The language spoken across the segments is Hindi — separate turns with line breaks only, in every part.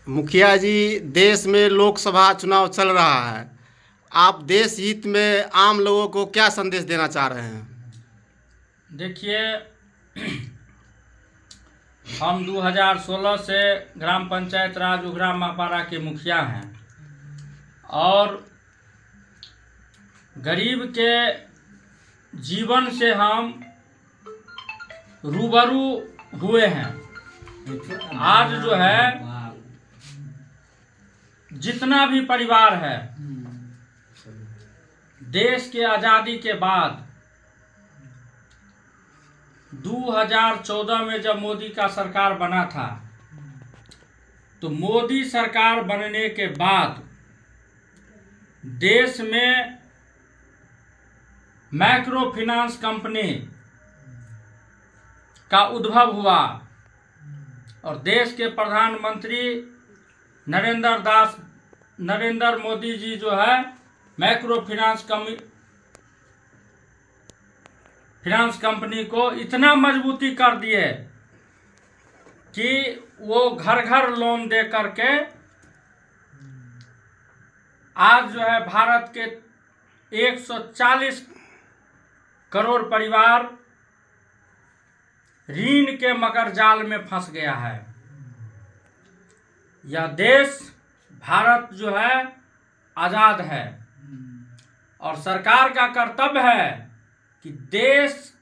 मुखिया जी, देश में लोकसभा चुनाव चल रहा है। आप देश हित में आम लोगों को क्या संदेश देना चाह रहे हैं?
देखिए, हम 2016 से ग्राम पंचायत राज उघरा महापारा के मुखिया हैं और गरीब के जीवन से हम रूबरू हुए हैं। आज जो है जितना भी परिवार है, देश के आज़ादी के बाद 2014 में जब मोदी का सरकार बना था, तो मोदी सरकार बनने के बाद देश में माइक्रो फाइनेंस कंपनी का उद्भव हुआ और देश के प्रधानमंत्री नरेंद्र मोदी जी जो है माइक्रो फाइनेंस कंपनी को इतना मजबूती कर दिए कि वो घर घर लोन दे करके आज जो है भारत के 140 करोड़ परिवार ऋण के मकर जाल में फंस गया है। यह देश भारत जो है आज़ाद है और सरकार का कर्तव्य है कि देश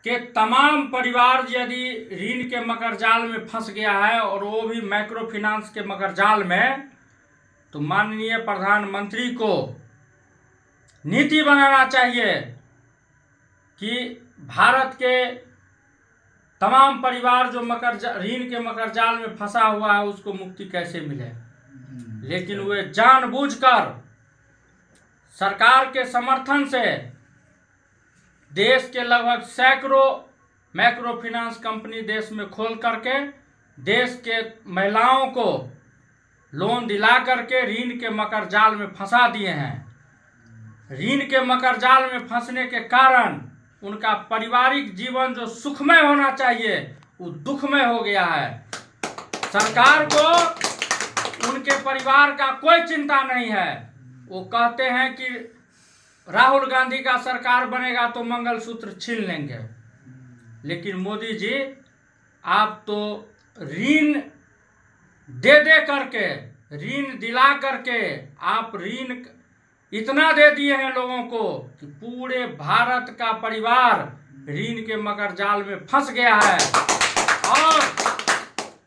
के तमाम परिवार यदि ऋण के मकर जाल में फंस गया है और वो भी माइक्रो फाइनेंस के मकर जाल में, तो माननीय प्रधानमंत्री को नीति बनाना चाहिए कि भारत के तमाम परिवार जो ऋण के मकर जाल में फंसा हुआ है उसको मुक्ति कैसे मिले। लेकिन वे जानबूझकर सरकार के समर्थन से देश के लगभग सैकड़ों माइक्रो फाइनेंस कंपनी देश में खोल करके देश के महिलाओं को लोन दिला करके ऋण के मकर जाल में फंसा दिए हैं। ऋण के मकर जाल में फंसने के कारण उनका पारिवारिक जीवन जो सुखमय होना चाहिए वो दुखमय हो गया है। सरकार को उनके परिवार का कोई चिंता नहीं है। वो कहते हैं कि राहुल गांधी का सरकार बनेगा तो मंगलसूत्र छीन लेंगे, लेकिन मोदी जी आप तो ऋण दे करके, ऋण दिला करके आप ऋण इतना दे दिए हैं लोगों को कि पूरे भारत का परिवार ऋण के मकर जाल में फंस गया है और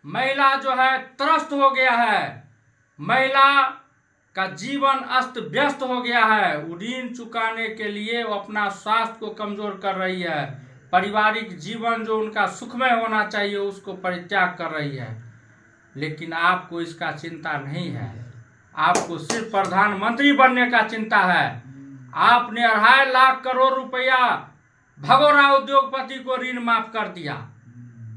महिला जो है त्रस्त हो गया है। महिला का जीवन अस्त व्यस्त हो गया है। वो ऋण चुकाने के लिए वो अपना स्वास्थ्य को कमजोर कर रही है। पारिवारिक जीवन जो उनका सुखमय होना चाहिए उसको परित्याग कर रही है। लेकिन आपको इसका चिंता नहीं है। आपको सिर्फ प्रधानमंत्री बनने का चिंता है। आपने 2.5 लाख करोड़ रुपया भगोड़ा उद्योगपति को ऋण माफ कर दिया,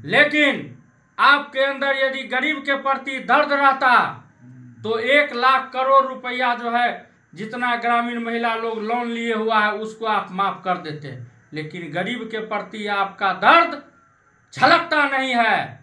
लेकिन आपके अंदर यदि गरीब के प्रति दर्द रहता तो 1 लाख करोड़ रुपया जो है जितना ग्रामीण महिला लोग लोन लिए हुआ है उसको आप माफ कर देते। लेकिन गरीब के प्रति आपका दर्द झलकता नहीं है।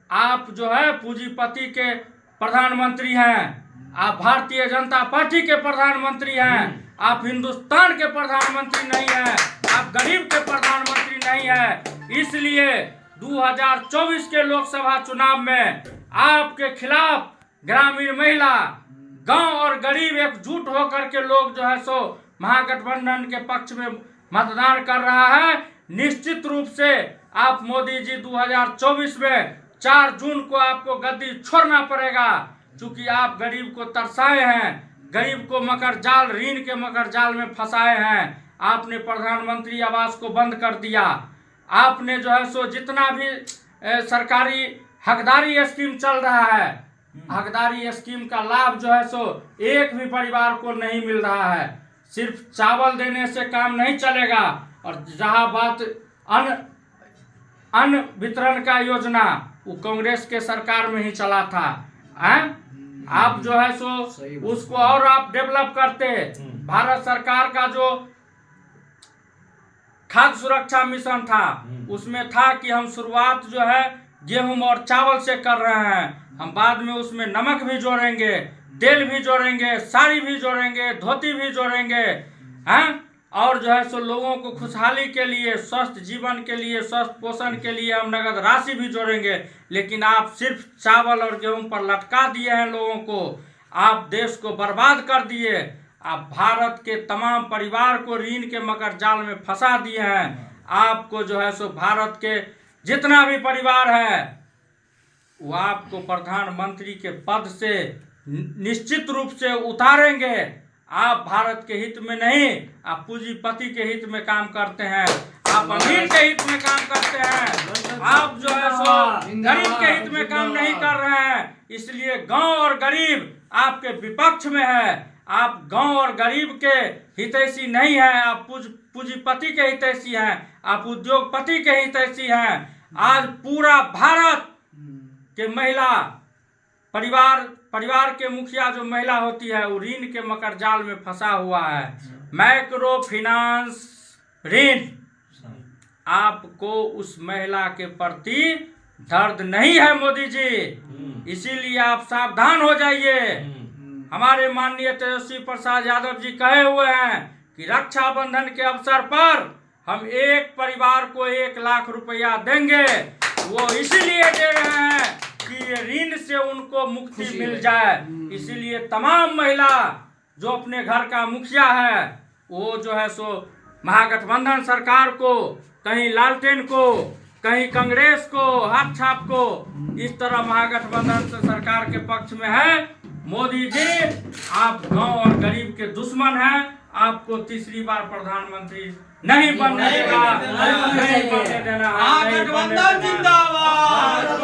आप जो है पूंजीपति के प्रधानमंत्री हैं, आप भारतीय जनता पार्टी के प्रधानमंत्री हैं, आप हिंदुस्तान के प्रधानमंत्री नहीं हैं, आप गरीब के प्रधानमंत्री नहीं हैं। इसलिए 2024 के लोकसभा चुनाव में आपके खिलाफ ग्रामीण महिला, गांव और गरीब एकजुट होकर के लोग जो है सो महागठबंधन के पक्ष में मतदान कर रहा है। निश्चित रूप से आप मोदी जी 2024 में 4 जून को आपको गद्दी छोड़ना पड़ेगा, क्योंकि आप गरीब को तरसाए हैं, गरीब को मकर जाल, ऋण के मकर जाल में फंसाए हैं। आपने प्रधानमंत्री आवास को बंद कर दिया। आपने जो है सो जितना भी सरकारी हकदारी स्कीम चल रहा है, हकदारी स्कीम का लाभ जो है सो एक भी परिवार को नहीं मिल रहा है। सिर्फ चावल देने से काम नहीं चलेगा। और जहां बात अन्न वितरण का योजना, वो कांग्रेस के सरकार में ही चला था। आप जो है सो उसको और आप डेवलप करते। भारत सरकार का जो खाद्य सुरक्षा मिशन था उसमें था कि हम शुरुआत जो है गेहूं और चावल से कर रहे हैं। हम बाद में उसमें नमक भी जोड़ेंगे, तेल भी जोड़ेंगे, साड़ी भी जोड़ेंगे, धोती भी जोड़ेंगे, हैं। और जो है सो लोगों को खुशहाली के लिए, स्वस्थ जीवन के लिए, स्वस्थ पोषण के लिए हम नगद राशि भी जोड़ेंगे। लेकिन आप सिर्फ चावल और गेहूं पर लटका दिए हैं लोगों को। आप देश को बर्बाद कर दिए। आप भारत के तमाम परिवार को ऋण के मकर जाल में फंसा दिए हैं। आपको जो है सो भारत के जितना भी परिवार है वो आपको प्रधानमंत्री के पद से निश्चित रूप से उतारेंगे। आप भारत के हित में नहीं, आप पूंजीपति के हित में काम करते हैं, आप अमीर के हित में काम करते हैं। आप जो है सो गरीब के हित में काम नहीं कर रहे हैं। इसलिए गांव और गरीब आपके विपक्ष में है। आप गांव और गरीब के हितैषी नहीं है, आप पूंजीपति के हितैषी हैं, आप उद्योगपति के हितैषी हैं। आज पूरा भारत के महिला परिवार के मुखिया जो महिला होती है वो ऋण के मकर जाल में फंसा हुआ है। माइक्रो फाइनेंस ऋण, आपको उस महिला के प्रति दर्द नहीं है मोदी जी, इसीलिए आप सावधान हो जाइए। हमारे माननीय तेजस्वी प्रसाद यादव जी कहे हुए हैं कि रक्षाबंधन के अवसर पर हम एक परिवार को 1 लाख रुपया देंगे। वो इसीलिए दे रहे हैं कि ये ऋण से उनको मुक्ति मिल जाए। इसीलिए तमाम महिला जो अपने घर का मुखिया है वो जो है सो महागठबंधन सरकार को, कहीं लालटेन को, कहीं कांग्रेस को, हाथ छाप को, इस तरह महागठबंधन सरकार के पक्ष में है। मोदी जी, आप गांव और गरीब के दुश्मन हैं। आपको तीसरी बार प्रधानमंत्री नहीं बनने देगा, नहीं बनने देना है।
महागठबंधन जिंदाबाद।